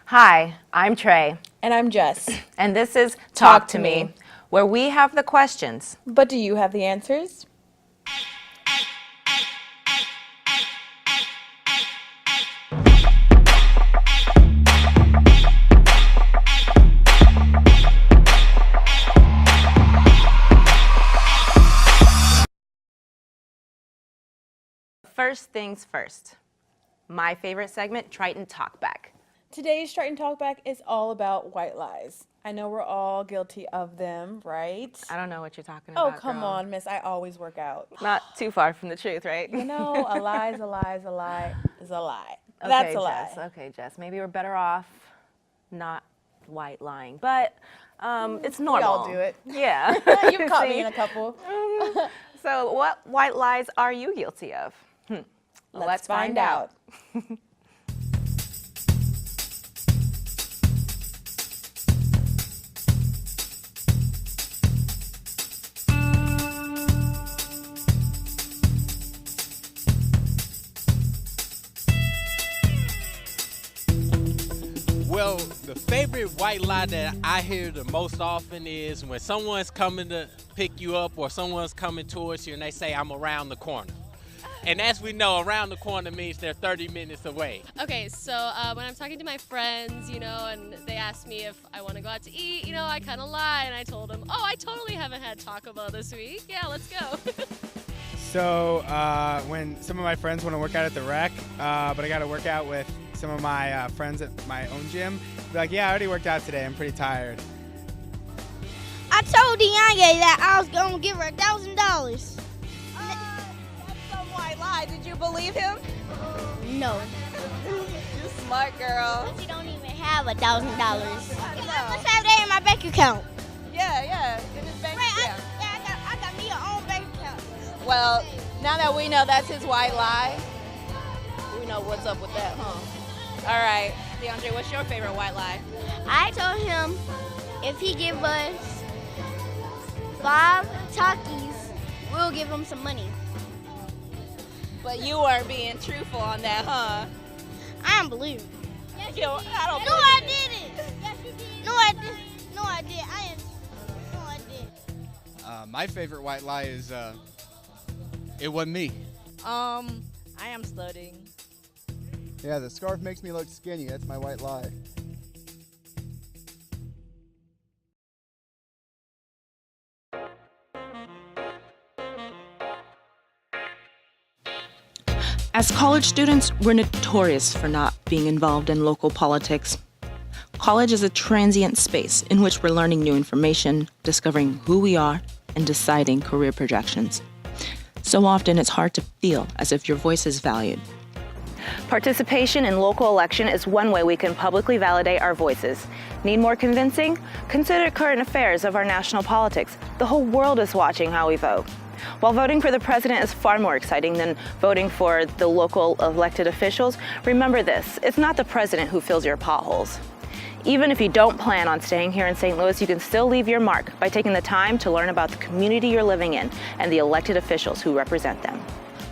Hi, I'm Trey. And I'm Jess. And this is Talk to Me, where we have the questions. But do you have the answers? First things first. My favorite segment, Triton Talkback. Today's Triton Talkback is all about white lies. I know we're all guilty of them, right? I don't know what you're talking about, Oh, come on, miss. I always work out. Not too far from the truth, right? You know, a lie is a lie is a lie is a lie. Okay, That's a lie. Jess. Okay, Jess. Maybe we're better off not white lying, but it's normal. We all do it. Yeah. You've caught me in a couple. So what white lies are you guilty of? Let's find out. Well, the favorite white lie that I hear the most often is when someone's coming to pick you up or someone's coming towards you and they say, I'm around the corner. And as we know, around the corner means they're 30 minutes away. Okay, so when I'm talking to my friends, and they ask me if I want to go out to eat, I kind of lie, and I told them, oh, I totally haven't had Taco Bell this week. Yeah, let's go. So when some of my friends want to work out at the rec, but I got to work out with some of my friends at my own gym, be like, yeah, I already worked out today. I'm pretty tired. I told Deonye that I was going to give her $1,000. That's some white lie. Did you believe him? No. You smart girl. She don't even have $1,000. I know. must have that in my bank account. Yeah, in his bank account. I got me a own bank account. Well, now that we know that's his white lie, we know what's up with that, huh? All right, DeAndre, what's your favorite white lie? I told him if he give us 5 Takis, we'll give him some money. But you weren't being truthful on that, huh? I don't believe it. I don't No, I didn't. Yes, you did. No, I did. No, I did. No, I did. My favorite white lie is it wasn't me. I am studying. Yeah, the scarf makes me look skinny. That's my white lie. As college students, we're notorious for not being involved in local politics. College is a transient space in which we're learning new information, discovering who we are, and deciding career projections. So often it's hard to feel as if your voice is valued. Participation in local election is one way we can publicly validate our voices. Need more convincing? Consider current affairs of our national politics. The whole world is watching how we vote. While voting for the president is far more exciting than voting for the local elected officials, remember this: it's not the president who fills your potholes. Even if you don't plan on staying here in St. Louis, you can still leave your mark by taking the time to learn about the community you're living in and the elected officials who represent them.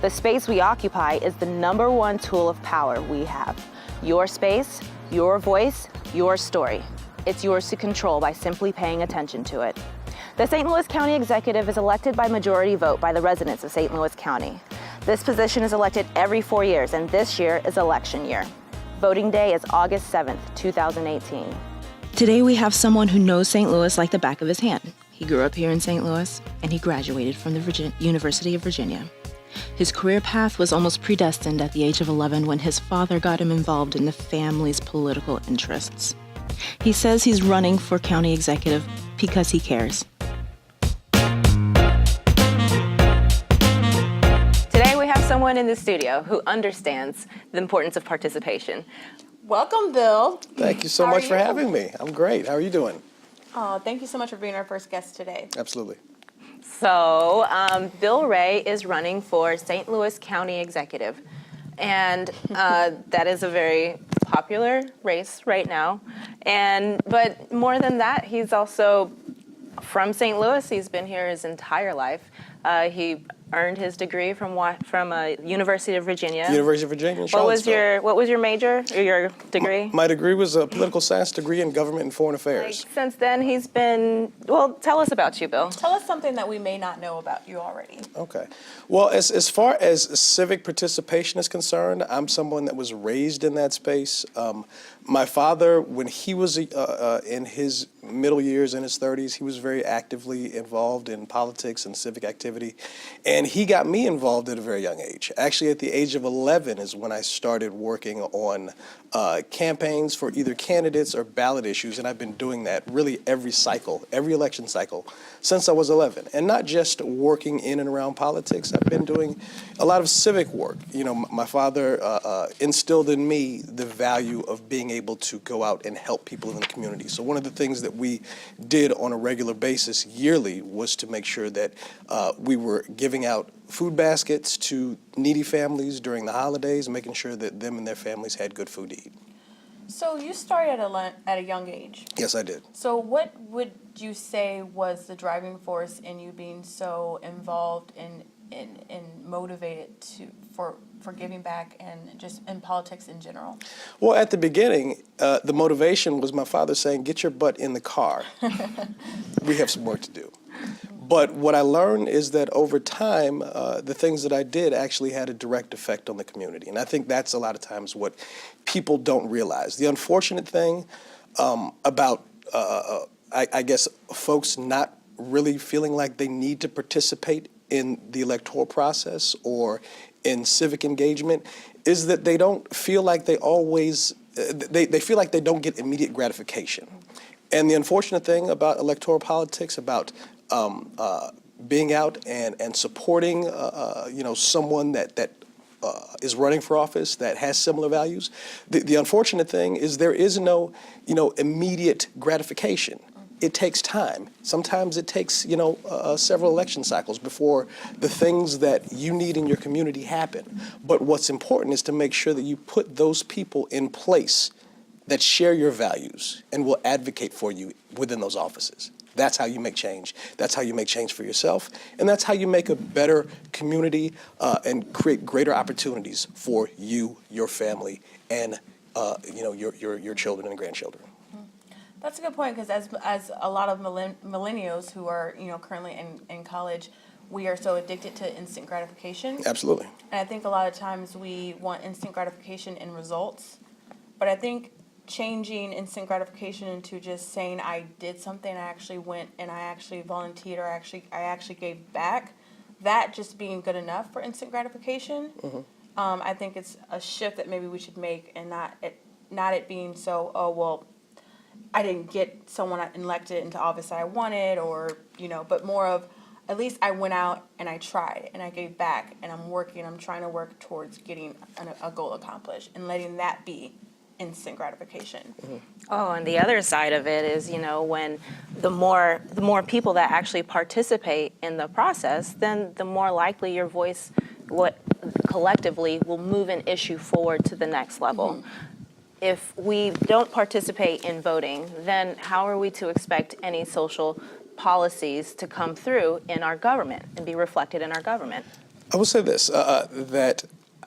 The space we occupy is the #1 tool of power we have. Your space, your voice, your story. It's yours to control by simply paying attention to it. The St. Louis County Executive is elected by majority vote by the residents of St. Louis County. This position is elected every 4 years, and this year is election year. Voting day is August 7th, 2018. Today we have someone who knows St. Louis like the back of his hand. He grew up here in St. Louis, and he graduated from the University of Virginia. His career path was almost predestined at the age of 11 when his father got him involved in the family's political interests. He says he's running for county executive because he cares. Today we have someone in the studio who understands the importance of participation. Welcome, Bill. Thank you so much for having me. I'm great. How are you doing? Oh, thank you so much for being our first guest today. Absolutely. So, Bill Ray is running for St. Louis County Executive, and that is a very popular race right now. But more than that, he's also from St. Louis. He's been here his entire life. He earned his degree from University of Virginia. University of Virginia in Charlottesville. What was your major or your degree? My degree was a political science degree in government and foreign affairs. Since then, he's been, well, tell us about you, Bill. Tell us something that we may not know about you already. Okay. Well, as far as civic participation is concerned, I'm someone that was raised in that space. My father, when he was in his middle years, in his 30s, he was very actively involved in politics and civic activity. And he got me involved at a very young age. Actually, at the age of 11 is when I started working on campaigns for either candidates or ballot issues. And I've been doing that really every election cycle, since I was 11. And not just working in and around politics. I've been doing a lot of civic work. You know, my father instilled in me the value of being able to go out and help people in the community. So one of the things that we did on a regular basis yearly was to make sure that we were giving out food baskets to needy families during the holidays, making sure that them and their families had good food to eat. So you started at a young age. Yes, I did. So what would you say was the driving force in you being so involved and motivated for giving back and just in politics in general? Well, at the beginning, the motivation was my father saying, "Get your butt in the car. We have some work to do." But what I learned is that over time, the things that I did actually had a direct effect on the community. And I think that's a lot of times what people don't realize. The unfortunate thing about, I guess, folks not really feeling like they need to participate in the electoral process or in civic engagement is that they don't feel like they always, they feel like they don't get immediate gratification. And the unfortunate thing about electoral politics, about being out and supporting, someone that is running for office that has similar values, the unfortunate thing is there is no, immediate gratification. It takes time. Sometimes it takes, several election cycles before the things that you need in your community happen. But what's important is to make sure that you put those people in place that share your values and will advocate for you within those offices. That's how you make change. That's how you make change for yourself. And that's how you make a better community and create greater opportunities for you, your family, and your children and grandchildren. That's a good point, because as a lot of millennials who are currently in college, we are so addicted to instant gratification. Absolutely. And I think a lot of times we want instant gratification in results, but I think changing instant gratification into just saying I did something, I actually went and I actually volunteered, or I actually gave back, that just being good enough for instant gratification. I think it's a shift that maybe we should make, and not it being so, oh well, I didn't get someone elected into office that I wanted, or but more of, at least I went out and I tried and I gave back, and I'm trying to work towards getting a goal accomplished, and letting that be instant gratification. Oh, and the other side of it is, when the more people that actually participate in the process, then the more likely your voice, collectively, will move an issue forward to the next level. If we don't participate in voting, then how are we to expect any social policies to come through in our government and be reflected in our government? I will say this, that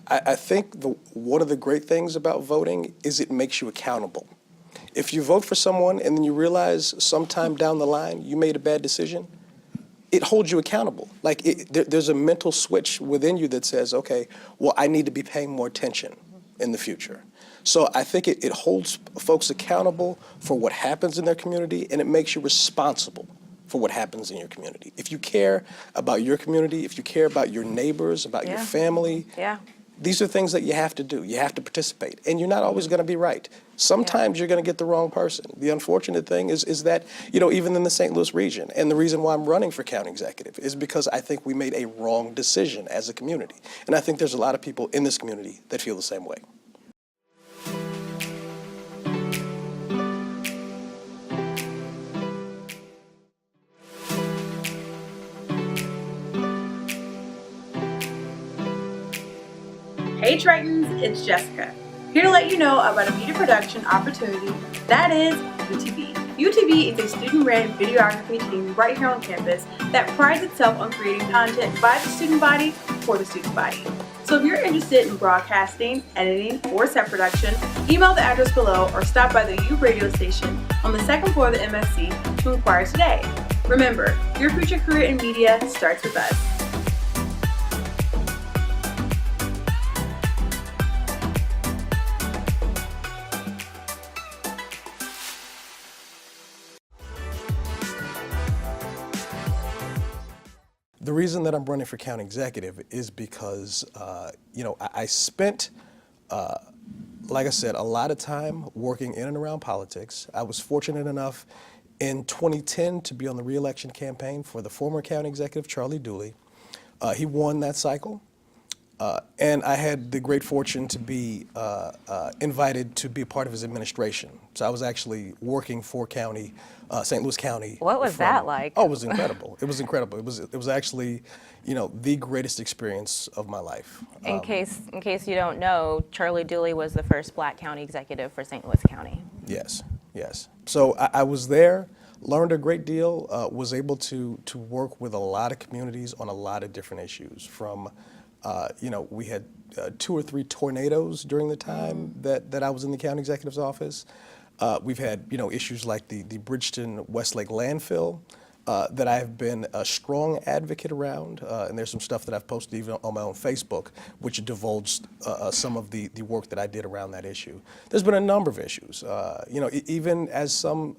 I think one of the great things about voting is it makes you accountable. If you vote for someone and then you realize sometime down the line you made a bad decision, it holds you accountable. Like there's a mental switch within you that says, okay, well, I need to be paying more attention in the future. So I think it holds folks accountable for what happens in their community, and it makes you responsible for what happens in your community. If you care about your community, if you care about your neighbors, about your family, these are things that you have to do. You have to participate, and you're not always going to be right. Sometimes you're going to get the wrong person. The unfortunate thing is that, even in the St. Louis region, and the reason why I'm running for county executive is because I think we made a wrong decision as a community. And I think there's a lot of people in this community that feel the same way. Hey Tritons, it's Jessika, here to let you know about a media production opportunity that is UTV. UTV is a student-run videography team right here on campus that prides itself on creating content by the student body for the student body. So if you're interested in broadcasting, editing, or set production, email the address below or stop by the U radio station on the second floor of the MSC to inquire today. Remember, your future career in media starts with us. The reason that I'm running for county executive is because, I spent, like I said, a lot of time working in and around politics. I was fortunate enough in 2010 to be on the re-election campaign for the former county executive, Charlie Dooley. He won that cycle. And I had the great fortune to be invited to be a part of his administration. So I was actually working for St. Louis County. What was that like? Oh, it was incredible. It was incredible. It was actually, the greatest experience of my life. In case you don't know, Charlie Dooley was the first Black county executive for St. Louis County. Yes, yes. So I was there, learned a great deal, was able to work with a lot of communities on a lot of different issues. From, we had 2 or 3 tornadoes during the time that I was in the county executive's office. We've had, issues like the Bridgeton Westlake landfill that I've been a strong advocate around, and there's some stuff that I've posted even on my own Facebook, which divulged some of the work that I did around that issue. There's been a number of issues, even as some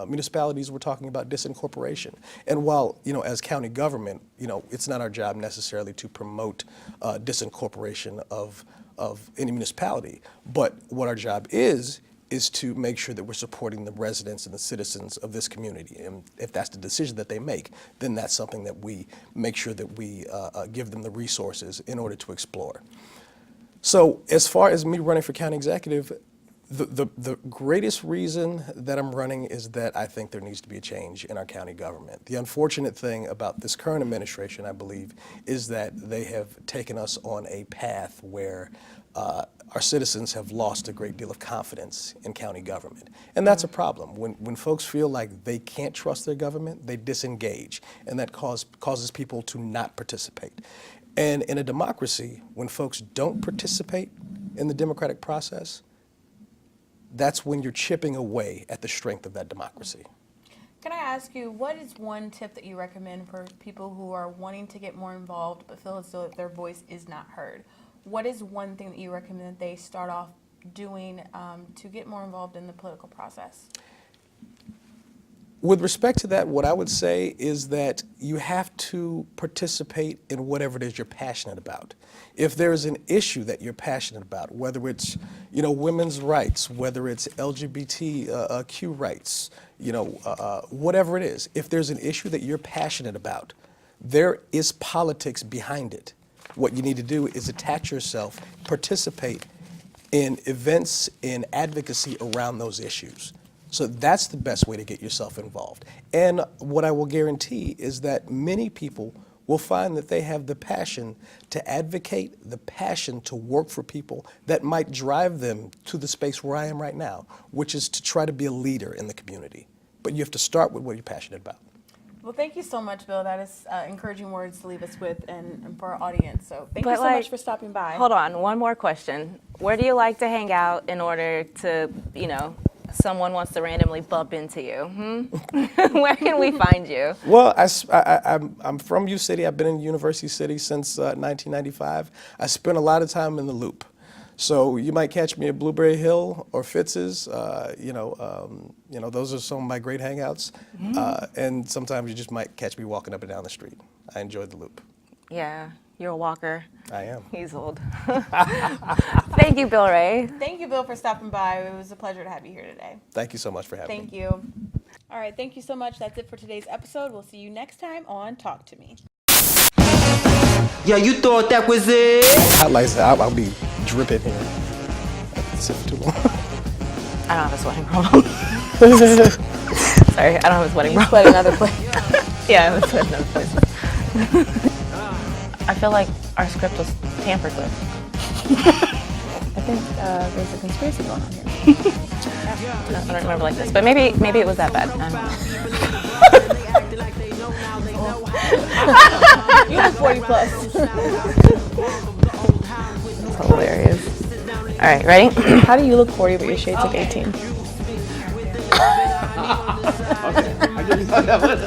municipalities were talking about disincorporation. And while, as county government, it's not our job necessarily to promote disincorporation of any municipality, but what our job is to make sure that we're supporting the residents and the citizens of this community. And if that's the decision that they make, then that's something that we make sure that we give them the resources in order to explore. So as far as me running for county executive, the greatest reason that I'm running is that I think there needs to be a change in our county government. The unfortunate thing about this current administration, I believe, is that they have taken us on a path where our citizens have lost a great deal of confidence in county government. And that's a problem. When folks feel like they can't trust their government, they disengage, and that causes people to not participate. And in a democracy, when folks don't participate in the democratic process, that's when you're chipping away at the strength of that democracy. Can I ask you, what is one tip that you recommend for people who are wanting to get more involved but feel as though their voice is not heard? What is one thing that you recommend that they start off doing to get more involved in the political process? With respect to that, what I would say is that you have to participate in whatever it is you're passionate about. If there's an issue that you're passionate about, whether it's, women's rights, whether it's LGBTQ rights, whatever it is, if there's an issue that you're passionate about, there is politics behind it. What you need to do is attach yourself, participate in events, in advocacy around those issues. So that's the best way to get yourself involved. And what I will guarantee is that many people will find that they have the passion to advocate, the passion to work for people that might drive them to the space where I am right now, which is to try to be a leader in the community. But you have to start with what you're passionate about. Well, thank you so much, Bill. That is encouraging words to leave us with and for our audience. So thank you so much for stopping by. Hold on, one more question. Where do you like to hang out in order to, someone wants to randomly bump into you? Where can we find you? Well, I'm from U City. I've been in University City since 1995. I spent a lot of time in the Loop. So you might catch me at Blueberry Hill or Fitz's. Those are some of my great hangouts. And sometimes you just might catch me walking up and down the street. I enjoy the Loop. Yeah, you're a walker. I am. He's old. Thank you, Bill Ray. Thank you, Bill, for stopping by. It was a pleasure to have you here today. Thank you so much for having me. Thank you. All right, thank you so much. That's it for today's episode. We'll see you next time on Talk to Me. Yeah, you thought that was it? I'll be dripping here. Sip too long. I don't have a sweating problem. Sorry, I don't have a sweating problem. Sweat another place. Yeah, I was sweating another place. I feel like our script was tampered with. I think there's a conspiracy going on here. I don't remember like this, but maybe it was that bad. I don't know. You look 40 plus. That's hilarious. All right, ready? How do you look 40 but your shades look 18? Okay, I didn't know that was.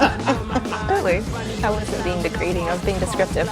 Really? I wasn't being degrading. I was being descriptive.